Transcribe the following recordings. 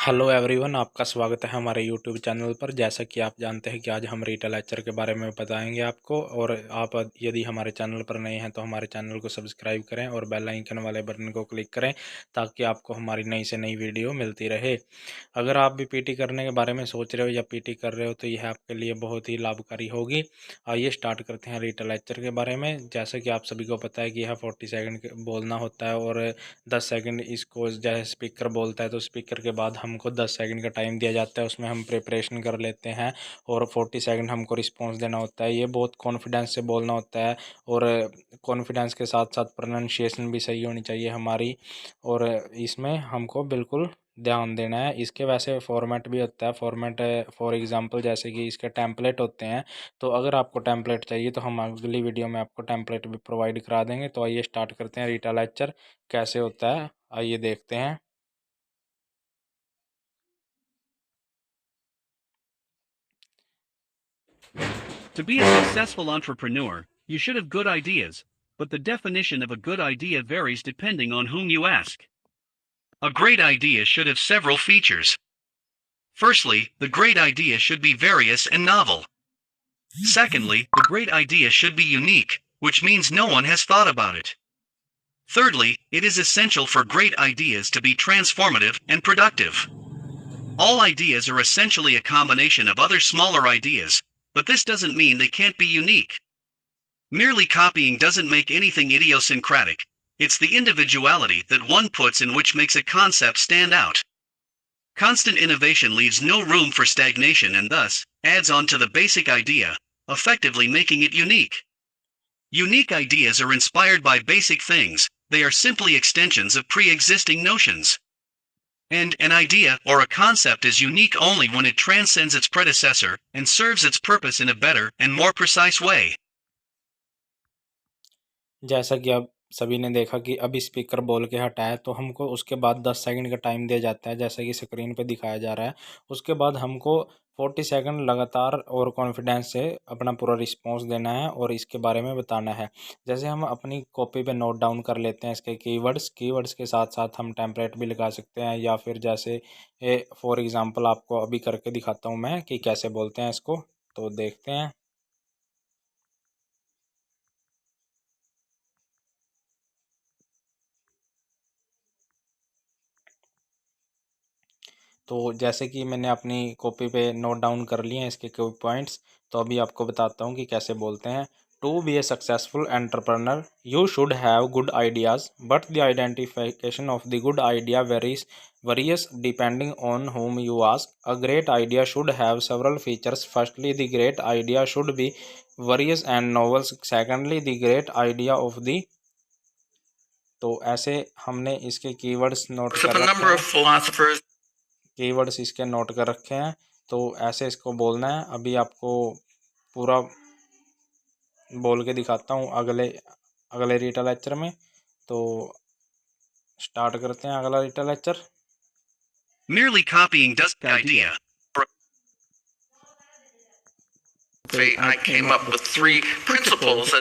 Hello everyone, आपका स्वागत है हमारे यूट्यूब चैनल पर। जैसा कि आप जानते हैं कि आज हम रिटेल लेक्चर के बारे में बताएंगे आपको। और आप यदि हमारे चैनल पर नए हैं तो हमारे चैनल को सब्सक्राइब करें और बेल आइकन वाले बटन को क्लिक करें ताकि आपको हमारी नई से नई वीडियो मिलती रहे। अगर आप भी पीटी करने के बारे में सोच रहे हो या पीटी कर रहे हो तो यह आपके लिए बहुत ही लाभकारी होगी। आइए स्टार्ट करते हैं रिटेल लेक्चर के बारे में। जैसा कि आप सभी को पता है कि यह 40 सेकंड बोलना होता है और 10 सेकंड इसको जैसे स्पीकर बोलता है तो स्पीकर के बाद हमको 10 सेकंड का टाइम दिया जाता है, उसमें हम प्रिपरेशन कर लेते हैं और 40 सेकंड हमको रिस्पॉन्स देना होता है। ये बहुत कॉन्फिडेंस से बोलना होता है और कॉन्फिडेंस के साथ साथ प्रोनाउंसिएशन भी सही होनी चाहिए हमारी। और इसमें हमको बिल्कुल ध्यान देना है। इसके वैसे फॉर्मेट भी होता है। फॉर्मेट फॉर एग्जांपल जैसे कि इसके टेम्पलेट होते हैं, तो अगर आपको टेम्पलेट चाहिए तो हम अगली वीडियो में आपको टेम्पलेट भी प्रोवाइड करा देंगे। तो आइए स्टार्ट करते हैं रिटेल लेक्चर कैसे होता है, आइए देखते हैं। To be a successful entrepreneur, you should have good ideas, but the definition of a good idea varies depending on whom you ask. A great idea should have several features. Firstly, the great idea should be various and novel. Secondly, the great idea should be unique, which means no one has thought about it. Thirdly, it is essential for great ideas to be transformative and productive. All ideas are essentially a combination of other smaller ideas, but this doesn't mean they can't be unique. Merely copying doesn't make anything idiosyncratic. It's the individuality that one puts in which makes a concept stand out. Constant innovation leaves no room for stagnation and thus adds on to the basic idea, effectively making it unique. Unique ideas are inspired by basic things. They are simply extensions of pre-existing notions. And an idea or a concept is unique only when it transcends its predecessor and serves its purpose in a better and more precise way. जैसा कि आप सभी ने देखा कि अभी speaker बोल के हटाया तो हमको उसके बाद 10 सेकंड का टाइम दिया जाता है, जैसा कि स्क्रीन पे दिखाया जा रहा है। उसके बाद हमको 40 सेकंड लगातार और कॉन्फिडेंस से अपना पूरा रिस्पॉन्स देना है और इसके बारे में बताना है। जैसे हम अपनी कॉपी पे नोट डाउन कर लेते हैं इसके कीवर्ड्स के साथ साथ हम टेम्पलेट भी लगा सकते हैं, या फिर जैसे फॉर एग्ज़ाम्पल आपको अभी करके दिखाता हूँ मैं कि कैसे बोलते हैं इसको, तो देखते हैं। तो जैसे कि मैंने अपनी कॉपी पे नोट डाउन कर लिए हैं इसके कोई पॉइंट्स, तो अभी आपको बताता हूँ कि कैसे बोलते हैं। To be a successful entrepreneur you should have good ideas but the identification of the good idea varies depending on whom you ask. A great idea should have several features. Firstly, the great idea should be various and novel. Secondly, the great idea of the, तो ऐसे हमने इसके keywords note कर रखे हैं, keywords इसके note कर रखे हैं। तो ऐसे इसको बोलना है। अभी आपको पूरा बोल के दिखाता हूँ अगले रिटेल लेक्चर में। तो स्टार्ट करते हैं अगला retail lecture. Merely copying doesn't idea. I came up with 3 principles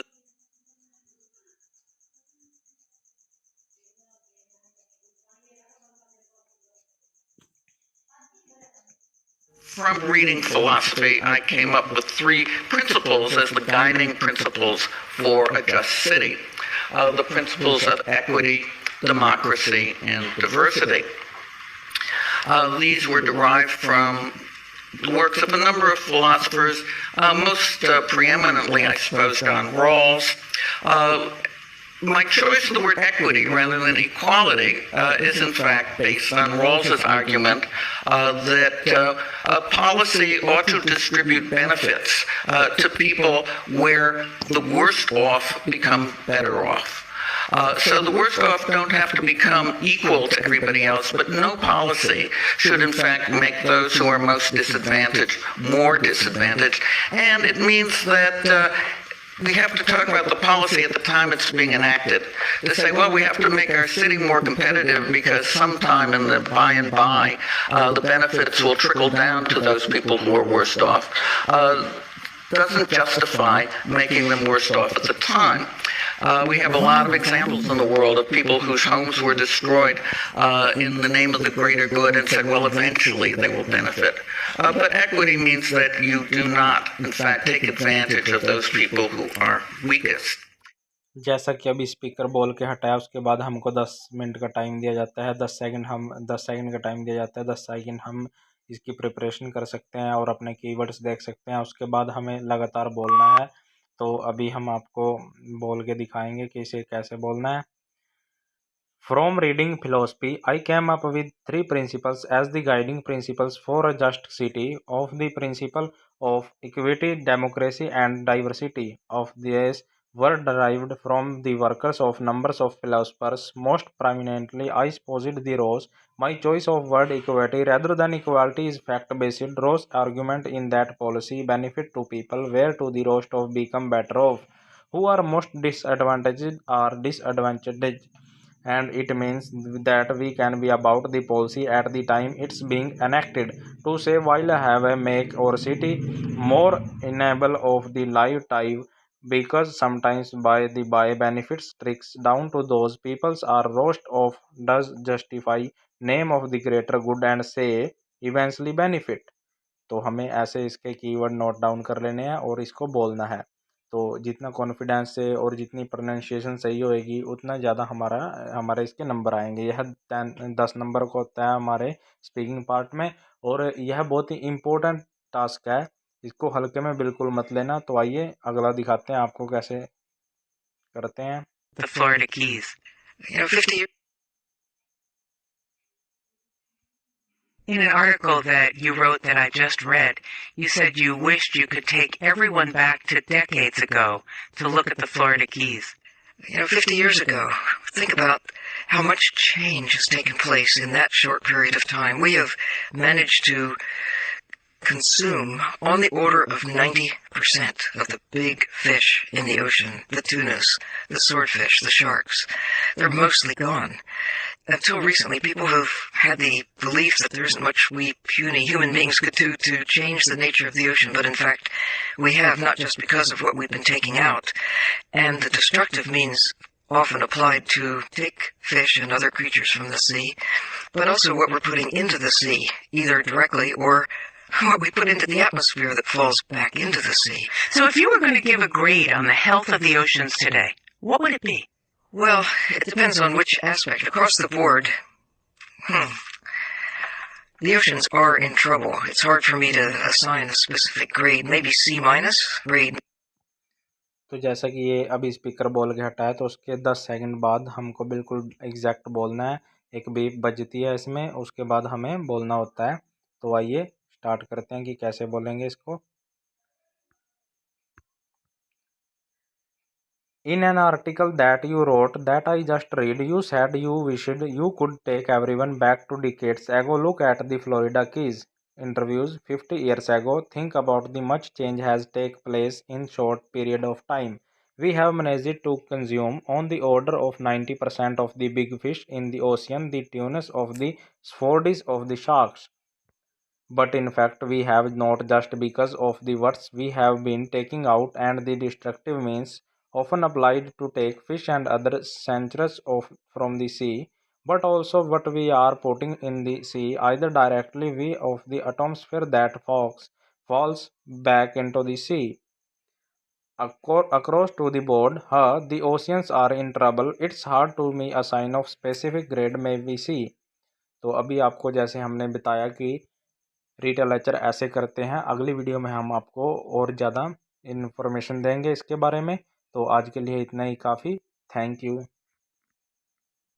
from reading philosophy. I came up with 3 principles as the guiding principles for a just city. The principles of equity, democracy, and diversity. These were derived from the works of a number of philosophers, most preeminently, I suppose, John Rawls. My choice of the word equity rather than equality is in fact based on Rawls's argument that a policy ought to distribute benefits to people where the worst off become better off. So the worst off don't have to become equal to everybody else, but no policy should in fact make those who are most disadvantaged more disadvantaged. And it means that we have to talk about the policy at the time it's being enacted. To say, well, we have to make our city more competitive because sometime in the by and by, the benefits will trickle down to those people who are worst off. Doesn't justify making them worse off at the time. We have a lot of examples in the world of people whose homes were destroyed in the name of the greater good and said, well, eventually they will benefit. But equity means that you do not, in fact, take advantage of those people who are weakest. जैसा कि अभी speaker बोल के हटाया, उसके बाद हमको 10 minute का टाइम दिया जाता है। 10 सेकंड का टाइम दिया जाता है। 10 सेकंड हम इसकी प्रिपरेशन कर सकते हैं और अपने कीवर्ड्स देख सकते हैं। उसके बाद हमें लगातार बोलना है। तो अभी हम आपको बोल के दिखाएंगे कि इसे कैसे बोलना है। From reading philosophy, I came up with 3 principles as the guiding principles for a just city. Of the principle of equity, democracy, and diversity of these were derived from the workers of numbers of philosophers. Most prominently, I posit the Rose. My choice of word equity rather than equality is fact-based. Rose argument in that policy benefit to people where to the roast of become better off. Who are most disadvantaged are disadvantaged, and it means that we can be about the policy at the time it's being enacted to say while have a make or city more enable of the lifetime, because sometimes by benefits tricks down to those peoples are roast of does justify name of the greater good and say eventually benefit. तो हमें ऐसे इसके keyword note down कर लेने हैं और इसको बोलना है। तो जितना कॉन्फिडेंस से और जितनी प्रोनाउंसिएशन सही होएगी उतना ज़्यादा हमारे इसके नंबर आएंगे। यह 10 नंबर का होता है हमारे स्पीकिंग पार्ट में, और यह बहुत ही इम्पोर्टेंट टास्क है। इसको हल्के में बिल्कुल मत लेना। तो आइए अगला दिखाते हैं आपको कैसे करते हैं। The Florida Keys. 50 years. In an article that you wrote that I just read, you said you wished you could take everyone back to decades ago to look at the Florida Keys. 50 years ago, think about how much change has taken place in that short period of time. We have managed to consume on the order of 90% of the big fish in the ocean, the tunas, the swordfish, the sharks. They're mostly gone. Until recently, people have had the belief that there isn't much we puny human beings could do to change the nature of the ocean, but in fact, we have, not just because of what we've been taking out, and the destructive means often applied to take fish and other creatures from the sea, but also what we're putting into the sea, either directly or what we put into the atmosphere that falls back into the sea. So if you were going to give a grade on the health of the oceans today, what would it be? Well, it depends on which aspect. Across the board, the oceans are in trouble. It's hard for me to assign a specific grade, maybe C- grade. तो जैसा कि ये अभी speaker बोल के हटाया, तो उसके 10 सेकंड बाद हमको बिल्कुल एग्जैक्ट बोलना है। एक बीप बजती है इसमें, उसके बाद हमें बोलना होता है। तो आइए स्टार्ट करते हैं कि कैसे बोलेंगे इसको। In an article that you wrote that I just read, you said you wished you could take everyone back to decades ago. Look at the Florida Keys. Interviews 50 years ago. Think about the much change has taken place in short period of time. We have managed to consume on the order of 90% of the big fish in the ocean, the tunas of the swords of the sharks. But in fact, we have not, just because of the words we have been taking out and the destructive means often applied to take fish and other centres from the sea, but also what we are putting in the sea, either directly we of the atmosphere that falls back into the sea. Across to the board, the oceans are in trouble. It's hard to me a sign of specific grade may we see. तो अभी आपको जैसे हमने बताया कि retail lecture ऐसे करते हैं। अगली वीडियो में हम आपको और ज़्यादा इन्फॉर्मेशन देंगे इसके बारे में। तो आज के लिए इतना ही काफ़ी। Thank you.